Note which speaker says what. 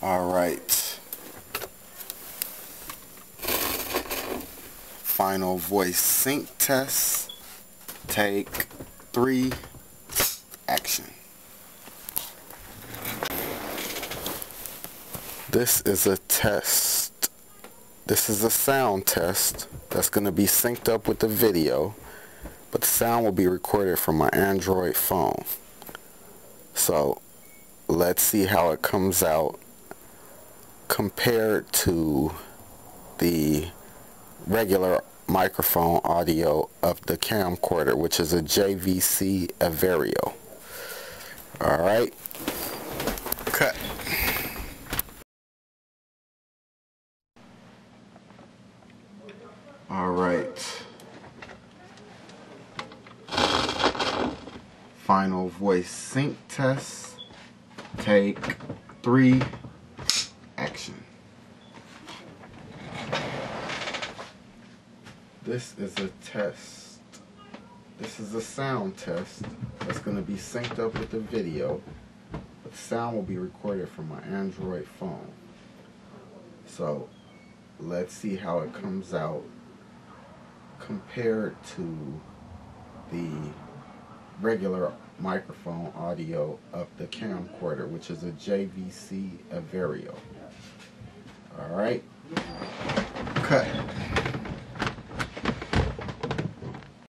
Speaker 1: Alright. Final voice sync test. Take 3. Action. This is a test. This is a sound test that's going to be synced up with the video, but the sound will be recorded from my Android phone. So let's see how it comes out compared to the regular microphone audio of the camcorder, which is a JVC Averio. Alright, cut. Alright, final voice sync test, take 3, action. This is a test. This is a sound test that's going to be synced up with the video, but the sound will be recorded from my Android phone. So let's see how it comes out compared to the regular microphone audio of the camcorder, which is a JVC Averio. Alright, cut.